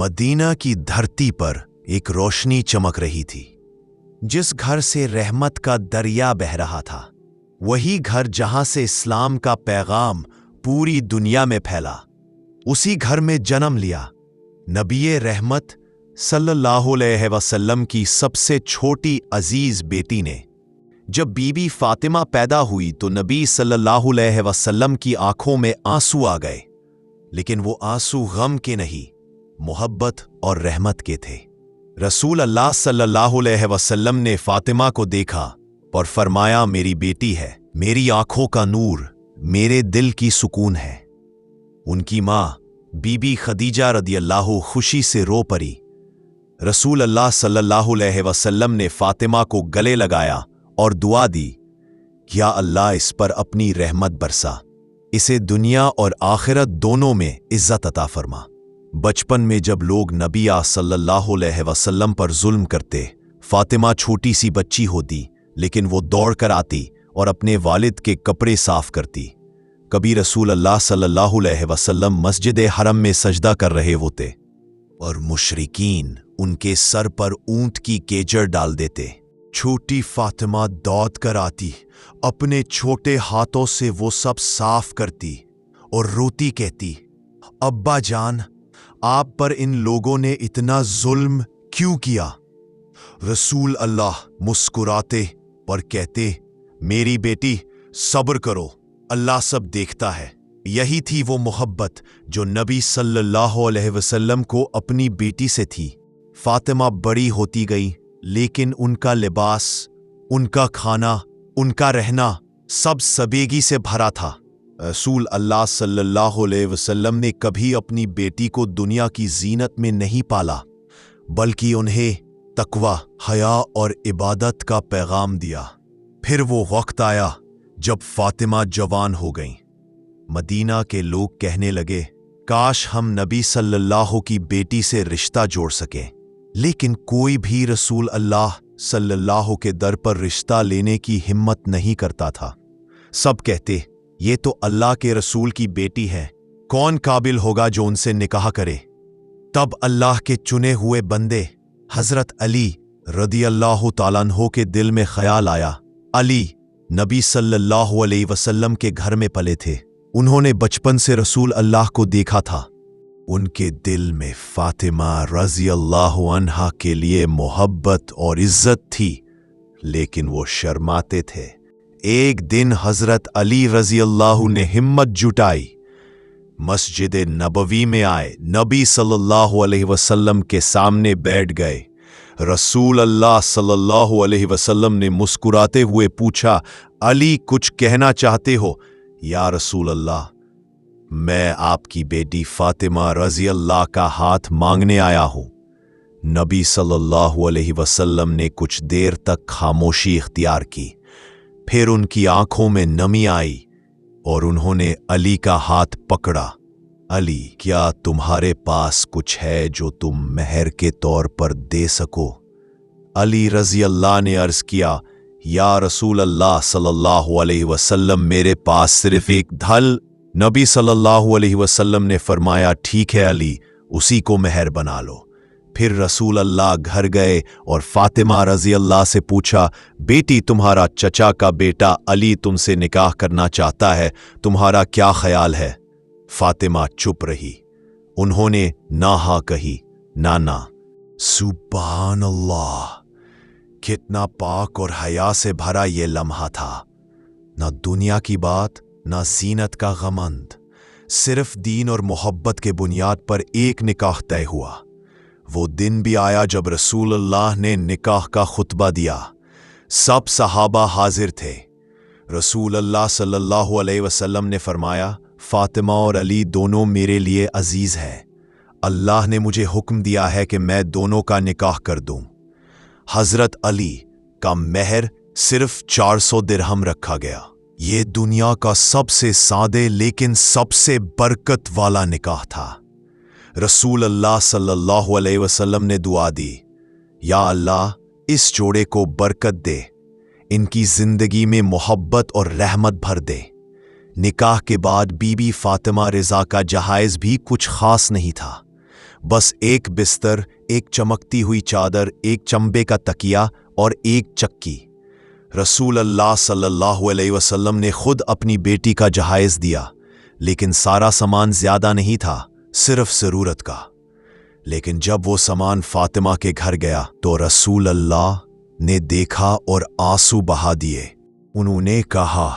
Medina की धरती पर एक रोशनी चमक रही थी। जिस घर से रहमत का दरिया बह रहा था, वही घर जहां से इस्लाम का पैगाम पूरी दुनिया में फैला, उसी घर में जन्म लिया नबी रहमत सल्लल्लाहु अलैहि वसल्लम की सबसे छोटी अजीज बेटी ने। जब बीबी फातिमा पैदा हुई तो नबी सल्लल्लाहु अलैहि वसल्लम की आंखों में आंसू आ गए, लेकिन वो आंसू गम के नहीं, मोहब्बत और रहमत के थे। रसूल अल्लाह सल्लल्लाहु अलैहि वसल्लम ने फातिमा को देखा और फरमाया, मेरी बेटी है, मेरी आंखों का नूर, मेरे दिल की सुकून है। उनकी मां बीबी खदीजा रदियल्लाहु खुशी से रो पड़ी। रसूल अल्लाह सल्लल्लाहु अलैहि वसल्लम ने फातिमा को गले लगाया और दुआ दी, या अल्लाह इस पर अपनी रहमत बरसा, इसे दुनिया और आखिरत दोनों में इज्जत अता फरमा। बचपन में जब लोग नबी सल्लल्लाहु अलैहि वसल्लम पर जुल्म करते, फातिमा छोटी सी बच्ची होती, लेकिन वो दौड़ कर आती और अपने वालिद के कपड़े साफ करती। कभी रसूल अल्लाह सल्लल्लाहु अलैहि वसल्लम मस्जिद हरम में सजदा कर रहे होते और मुशरिकीन उनके सर पर ऊंट की केचड़ डाल देते। छोटी फातिमा दौड़ कर आती, अपने छोटे हाथों से वो सब साफ करती और रोती कहती, अब्बा जान, आप पर इन लोगों ने इतना जुल्म क्यों किया? रसूल अल्लाह मुस्कुराते और कहते, मेरी बेटी सब्र करो, अल्लाह सब देखता है। यही थी वो मोहब्बत जो नबी सल्लल्लाहु अलैहि वसल्लम को अपनी बेटी से थी। फातिमा बड़ी होती गई, लेकिन उनका लिबास, उनका खाना, उनका रहना सब सवेगी से भरा था। रसूल अल्लाह सल्लल्लाहु अलैहि वसल्लम ने कभी अपनी बेटी को दुनिया की जीनत में नहीं पाला, बल्कि उन्हें तकवा, हया और इबादत का पैगाम दिया। फिर वो वक्त आया जब फातिमा जवान हो गईं। मदीना के लोग कहने लगे, काश हम नबी सल्लल्लाहु की बेटी से रिश्ता जोड़ सकें, लेकिन कोई भी रसूल अल्लाह सल्लल्लाहु के दर पर रिश्ता लेने की हिम्मत नहीं करता था। सब कहते, ये तो अल्लाह के रसूल की बेटी है, कौन काबिल होगा जो उनसे निकाह करे? तब अल्लाह के चुने हुए बंदे हजरत अली रदियल्लाहु ताला अन्हु के दिल में ख्याल आया। अली नबी सल्लल्लाहु अलैहि वसल्लम के घर में पले थे, उन्होंने बचपन से रसूल अल्लाह को देखा था। उनके दिल में फातिमा रज़ियल्लाहु अन्हा के लिए मोहब्बत और इज्जत थी, लेकिन वो शर्माते थे। एक दिन हजरत अली रज़ियल्लाहु ने हिम्मत जुटाई, मस्जिद नबवी में आए, नबी सल्लल्लाहु अलैहि वसल्लम के सामने बैठ गए। रसूल अल्लाह सल्लल्लाहु अलैहि वसल्लम ने मुस्कुराते हुए पूछा, अली कुछ कहना चाहते हो? या रसूल अल्लाह, मैं आपकी बेटी फातिमा रज़ियल्लाह का हाथ मांगने आया हूं। नबी सल्लल्लाहु अलैहि वसल्लम ने कुछ देर तक खामोशी इख्तियार की, फिर उनकी आंखों में नमी आई और उन्होंने अली का हाथ पकड़ा। अली, क्या तुम्हारे पास कुछ है जो तुम मेहर के तौर पर दे सको? अली रज़ियल्लाह ने अर्ज किया, या रसूल अल्लाह सल्लल्लाहु अलैहि वसल्लम, मेरे पास सिर्फ एक धल। नबी सल्लल्लाहु अलैहि वसल्लम ने फरमाया, ठीक है अली, उसी को मेहर बना लो। फिर रसूल अल्लाह घर गए और फातिमा रज़ियल्लाह से पूछा, बेटी, तुम्हारा चचा का बेटा अली तुमसे निकाह करना चाहता है, तुम्हारा क्या ख्याल है? फातिमा चुप रही, उन्होंने ना हा कही ना ना। सुभान अल्लाह, कितना पाक और हया से भरा ये लम्हा था। ना दुनिया की बात, ना जीनत का गमंद, सिर्फ दीन और मोहब्बत के बुनियाद पर एक निकाह तय हुआ। वो दिन भी आया जब रसूल अल्लाह ने निकाह का खुतबा दिया। सब सहाबा हाजिर थे। रसूल अल्लाह सल्लल्लाहु अलैहि वसल्लम ने फरमाया, फातिमा और अली दोनों मेरे लिए अजीज हैं। अल्लाह ने मुझे हुक्म दिया है कि मैं दोनों का निकाह कर दूं। हजरत अली का महर सिर्फ 400 दिरहम रखा गया। ये दुनिया का सबसे सादे लेकिन सबसे बरकत वाला निकाह था। रसूल अल्लाह सल्लल्लाहु अलैहि वसल्लम ने दुआ दी, या अल्लाह इस जोड़े को बरकत दे, इनकी जिंदगी में मोहब्बत और रहमत भर दे। निकाह के बाद बीबी फातिमा रिज़ा का जहाइज भी कुछ खास नहीं था। बस एक बिस्तर, एक चमकती हुई चादर, एक चंबे का तकिया और एक चक्की। रसूल अल्लाह सल्लल्लाहु अलैहि वसल्लम ने खुद अपनी बेटी का जहाइज दिया, लेकिन सारा सामान ज्यादा नहीं था, सिर्फ जरूरत का। लेकिन जब वो सामान फातिमा के घर गया तो रसूल अल्लाह ने देखा और आंसू बहा दिए। उन्होंने कहा,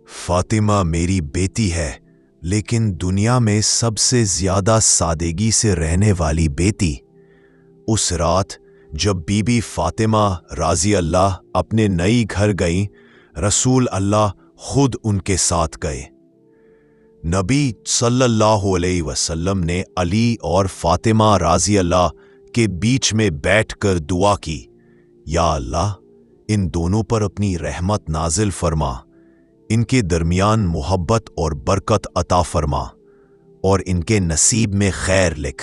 फातिमा मेरी बेटी है, लेकिन दुनिया में सबसे ज्यादा सादगी से रहने वाली बेटी। उस रात जब बीबी फातिमा राजी अल्लाह अपने नई घर गईं, रसूल अल्लाह खुद उनके साथ गए। नबी सल्लल्लाहु अलैहि वसल्लम ने अली और फातिमा राजी अल्लाह के बीच में बैठकर दुआ की, या अल्लाह इन दोनों पर अपनी रहमत नाजिल फरमा, इनके दरमियान मोहब्बत और बरकत अता फरमा और इनके नसीब में खैर लिख।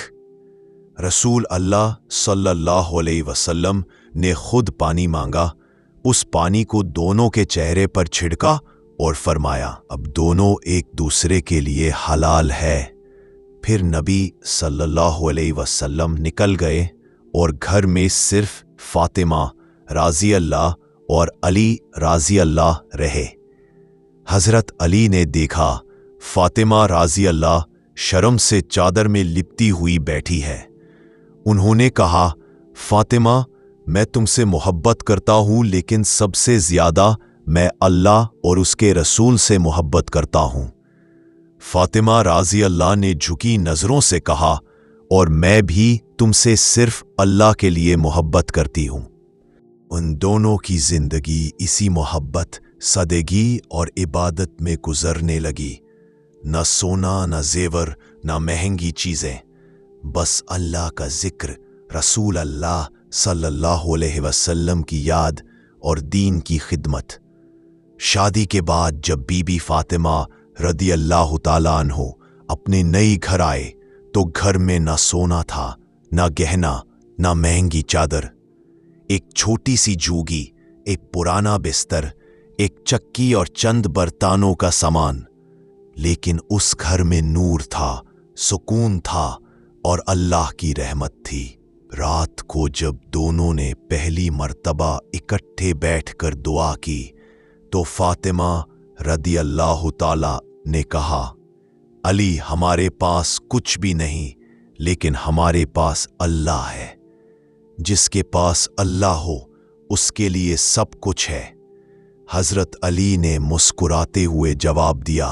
रसूल अल्लाह सल्लल्लाहु अलैहि वसल्लम ने खुद पानी मांगा, उस पानी को दोनों के चेहरे पर छिड़का और फरमाया, अब दोनों एक दूसरे के लिए हलाल है। फिर नबी सल्लल्लाहु अलैहि वसल्लम निकल गए और घर में सिर्फ फातिमा राजी अल्लाह और अली राजी अल्लाह रहे। हजरत अली ने देखा फातिमा राजी अल्लाह शर्म से चादर में लिपटी हुई बैठी है। उन्होंने कहा, फातिमा मैं तुमसे मोहब्बत करता हूं, लेकिन सबसे ज्यादा मैं अल्लाह और उसके रसूल से मोहब्बत करता हूं। फातिमा राजी अल्लाह ने झुकी नजरों से कहा, और मैं भी तुमसे सिर्फ अल्लाह के लिए मोहब्बत करती हूं। उन दोनों की जिंदगी इसी मोहब्बत, सदगी और इबादत में गुजरने लगी। न सोना, न जेवर, न महंगी चीजें, बस अल्लाह का जिक्र, रसूल अल्लाह सल्लल्लाहु अलैहि वसल्लम की याद और दीन की खिदमत। शादी के बाद जब बीबी फातिमा रदी अल्लाह ताला अन्हो अपने नई घर आए तो घर में न सोना था, न गहना, न महंगी चादर। एक छोटी सी जूगी, एक पुराना बिस्तर, एक चक्की और चंद बर्तानों का सामान। लेकिन उस घर में नूर था, सुकून था और अल्लाह की रहमत थी। रात को जब दोनों ने पहली मर्तबा इकट्ठे बैठकर दुआ की तो फातिमा रदी अल्लाह ताला ने कहा, अली हमारे पास कुछ भी नहीं, लेकिन हमारे पास अल्लाह है। जिसके पास अल्लाह हो उसके लिए सब कुछ है। हजरत अली ने मुस्कुराते हुए जवाब दिया,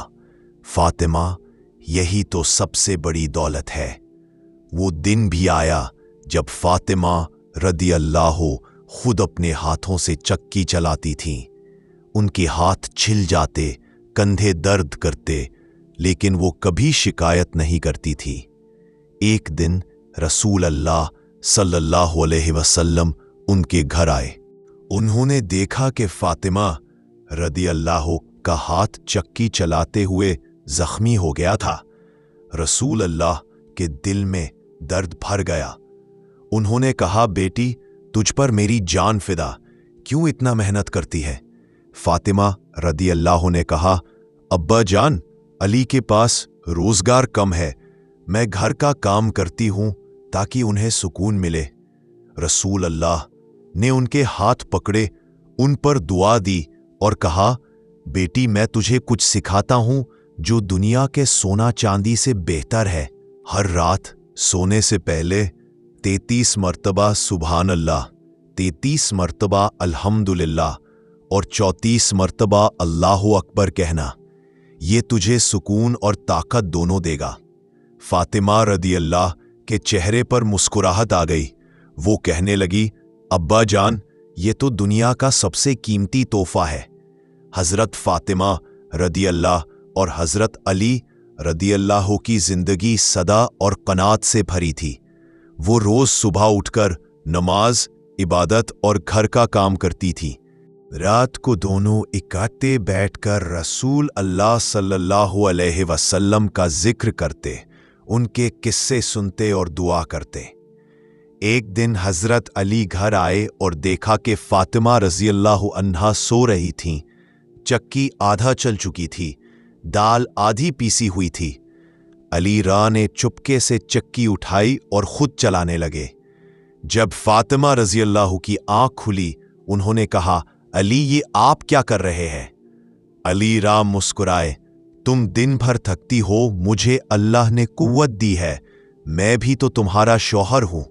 फातिमा यही तो सबसे बड़ी दौलत है। वो दिन भी आया जब फातिमा रदी अल्लाह खुद अपने हाथों से चक्की चलाती थीं। उनके हाथ छिल जाते, कंधे दर्द करते, लेकिन वो कभी शिकायत नहीं करती थी। एक दिन रसूल अल्लाह सल्लल्लाहु अलैहि वसल्लम उनके घर आए। उन्होंने देखा कि फातिमा रदी अल्लाह का हाथ चक्की चलाते हुए जख्मी हो गया था। रसूल अल्लाह के दिल में दर्द भर गया। उन्होंने कहा, बेटी तुझ पर मेरी जान फिदा, क्यों इतना मेहनत करती है? फातिमा रदी अल्लाह ने कहा, अब्बा जान, अली के पास रोजगार कम है, मैं घर का काम करती हूं ताकि उन्हें सुकून मिले। रसूल अल्लाह ने उनके हाथ पकड़े, उन पर दुआ दी और कहा, बेटी मैं तुझे कुछ सिखाता हूं जो दुनिया के सोना चांदी से बेहतर है। हर रात सोने से पहले 33 मर्तबा सुभान अल्लाह, 33 मर्तबा अल्हम्दुलिल्लाह और 34 मर्तबा अल्लाहु अकबर कहना। ये तुझे सुकून और ताकत दोनों देगा। फातिमा रदी अल्लाह के चेहरे पर मुस्कुराहट आ गई। वो कहने लगी, अब्बा जान, ये तो दुनिया का सबसे कीमती तोहफा है। हजरत फातिमा रदी अल्लाह और हजरत अली रदी अल्लाह की जिंदगी सदा और कनात से भरी थी। वो रोज सुबह उठकर नमाज, इबादत और घर का काम करती थी। रात को दोनों इकट्ठे बैठकर रसूल अल्लाह सल्लल्लाहु अलैहि वसल्लम का जिक्र करते, उनके किस्से सुनते और दुआ करते। एक दिन हजरत अली घर आए और देखा कि फातिमा रजी अल्लाह अन्हा सो रही थीं। चक्की आधा चल चुकी थी, दाल आधी पीसी हुई थी। अली रा ने चुपके से चक्की उठाई और खुद चलाने लगे। जब फातिमा रजी अल्लाह की आंख खुली, उन्होंने कहा, अली ये आप क्या कर रहे हैं? अली रा मुस्कुराए, तुम दिन भर थकती हो, मुझे अल्लाह ने कुव्वत दी है, मैं भी तो तुम्हारा शौहर हूं।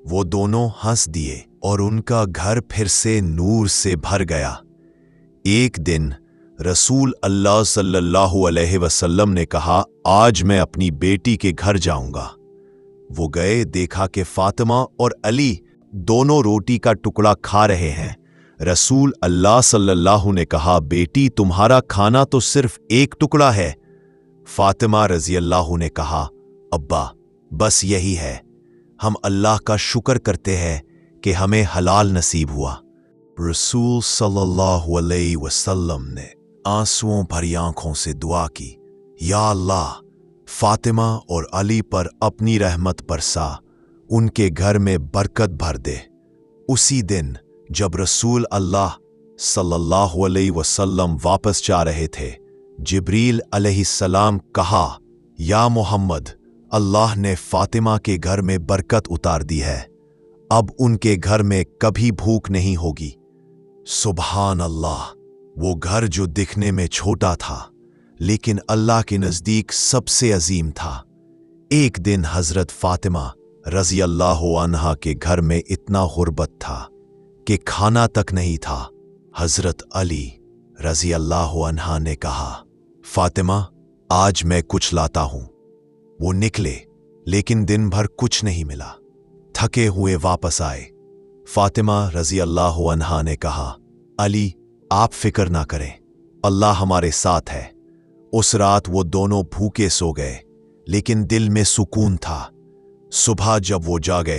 वो दोनों हंस दिए और उनका घर फिर से नूर से भर गया। एक दिन रसूल अल्लाह सल्लल्लाहु अलैहि वसल्लम ने कहा, आज मैं अपनी बेटी के घर जाऊंगा। वो गए, देखा कि फातिमा और अली दोनों रोटी का टुकड़ा खा रहे हैं। रसूल अल्लाह सल्लल्लाहु ने कहा, बेटी तुम्हारा खाना तो सिर्फ एक टुकड़ा है। फातिमा रजी अल्लाह ने कहा, अब्बा बस यही है, हम अल्लाह का शुक्र करते हैं कि हमें हलाल नसीब हुआ। रसूल सल्लल्लाहु अलैहि वसल्लम ने आंसुओं भरी आंखों से दुआ की, या अल्लाह फातिमा और अली पर अपनी रहमत बरसा, उनके घर में बरकत भर दे। उसी दिन जब रसूल अल्लाह सल्लल्लाहु अलैहि वसल्लम वापस जा रहे थे, जिब्रील अलैहिस्सलाम कहा, या मोहम्मद, अल्लाह ने फातिमा के घर में बरकत उतार दी है, अब उनके घर में कभी भूख नहीं होगी। सुभान अल्लाह। वो घर जो दिखने में छोटा था लेकिन अल्लाह के नजदीक सबसे अजीम था। एक दिन हजरत फातिमा रजी अल्लाह अन्हा के घर में इतना गुर्बत था कि खाना तक नहीं था। हजरत अली रजी अल्लाह अन्हा ने कहा, फातिमा आज मैं कुछ लाता हूं। वो निकले लेकिन दिन भर कुछ नहीं मिला। थके हुए वापस आए। फातिमा रजी अल्लाह अन्हा ने कहा, अली आप फिक्र ना करें, अल्लाह हमारे साथ है। उस रात वो दोनों भूखे सो गए लेकिन दिल में सुकून था। सुबह जब वो जागे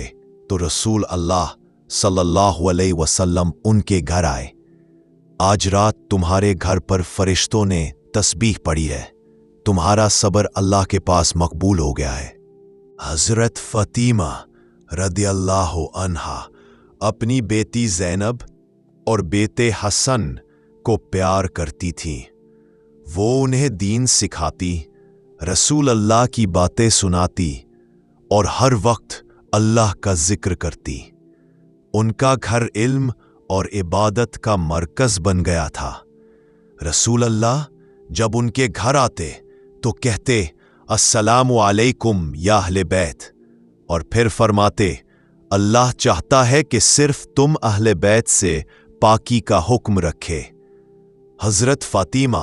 तो रसूल अल्लाह सल्लल्लाहु अलैहि वसल्लम उनके घर आए। आज रात तुम्हारे घर पर फरिश्तों ने तस्बीह पढ़ी है, तुम्हारा सब्र अल्लाह के पास मकबूल हो गया है। हजरत फतीमा रदियल्लाहु अन्हा अपनी बेटी ज़ैनब और बेटे हसन को प्यार करती थीं। वो उन्हें दीन सिखाती, रसूल अल्लाह की बातें सुनाती और हर वक्त अल्लाह का जिक्र करती। उनका घर इल्म और इबादत का मरकज बन गया था। रसूल अल्लाह जब उनके घर आते तो कहते, अस्सलामु अलैकुम या अहले बैत, और फिर फरमाते, अल्लाह चाहता है कि सिर्फ तुम अहले बैत से पाकी का हुक्म रखे। हजरत फातिमा,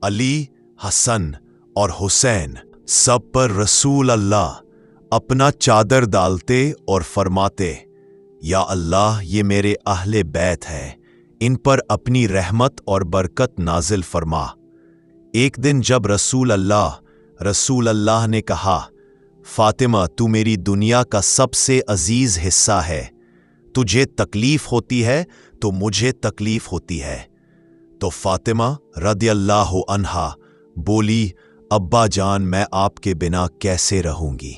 अली, हसन और हुसैन सब पर रसूल अल्लाह अपना चादर डालते और फरमाते, या अल्लाह ये मेरे अहले बैत है, इन पर अपनी रहमत और बरकत नाजिल फरमा। एक दिन जब रसूल अल्लाह ने कहा, फातिमा तू मेरी दुनिया का सबसे अजीज हिस्सा है, तुझे तकलीफ होती है तो मुझे तकलीफ होती है, तो फातिमा रदियल्लाहु अन्हा बोली, अब्बा जान मैं आपके बिना कैसे रहूंगी।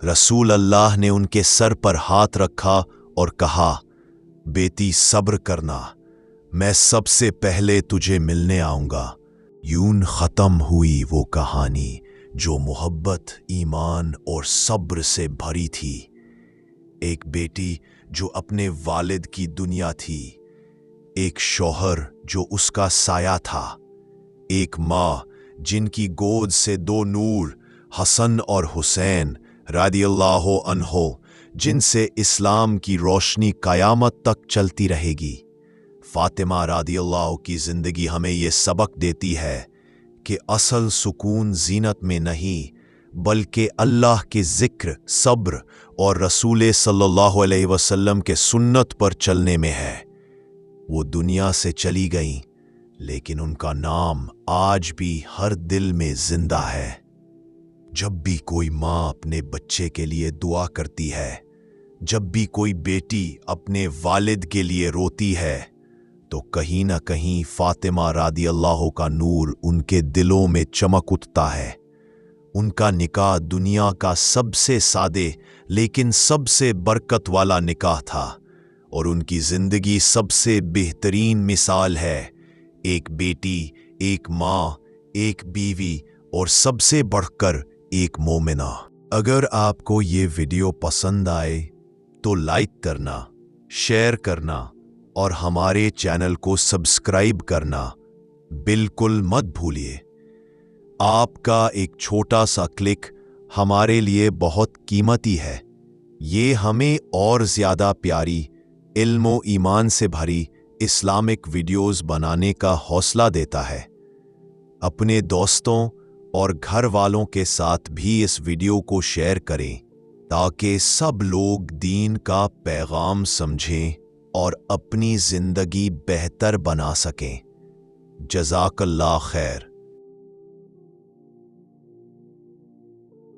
रसूल अल्लाह ने उनके सर पर हाथ रखा और कहा, बेटी सब्र करना, मैं सबसे पहले तुझे मिलने आऊंगा। यूं खत्म हुई वो कहानी जो मोहब्बत, ईमान और सब्र से भरी थी। एक बेटी जो अपने वालिद की दुनिया थी, एक शौहर जो उसका साया था, एक माँ जिनकी गोद से दो नूर हसन और हुसैन रदियल्लाहु अन्हो, जिनसे इस्लाम की रोशनी कयामत तक चलती रहेगी। फातिमा रदियल्लाहु की जिंदगी हमें ये सबक देती है कि असल सुकून जीनत में नहीं बल्कि अल्लाह के जिक्र, सब्र और रसूल सल्लल्लाहु अलैहि वसल्लम के सुन्नत पर चलने में है। वो दुनिया से चली गईं लेकिन उनका नाम आज भी हर दिल में जिंदा है। जब भी कोई माँ अपने बच्चे के लिए दुआ करती है, जब भी कोई बेटी अपने वालिद के लिए रोती है, तो कहीं ना कहीं फातिमा रदियल्लाहु का नूर उनके दिलों में चमक उठता है। उनका निकाह दुनिया का सबसे सादे लेकिन सबसे बरकत वाला निकाह था और उनकी जिंदगी सबसे बेहतरीन मिसाल है। एक बेटी, एक माँ, एक बीवी और सबसे बढ़कर एक मोमिना। अगर आपको ये वीडियो पसंद आए तो लाइक करना, शेयर करना और हमारे चैनल को सब्सक्राइब करना बिल्कुल मत भूलिए। आपका एक छोटा सा क्लिक हमारे लिए बहुत कीमती है। ये हमें और ज़्यादा प्यारी, इल्म व ईमान से भरी इस्लामिक वीडियोस बनाने का हौसला देता है। अपने दोस्तों और घर वालों के साथ भी इस वीडियो को शेयर करें ताकि सब लोग दीन का पैगाम समझें और अपनी ज़िंदगी बेहतर बना सकें। जज़ाकल्लाह खैर।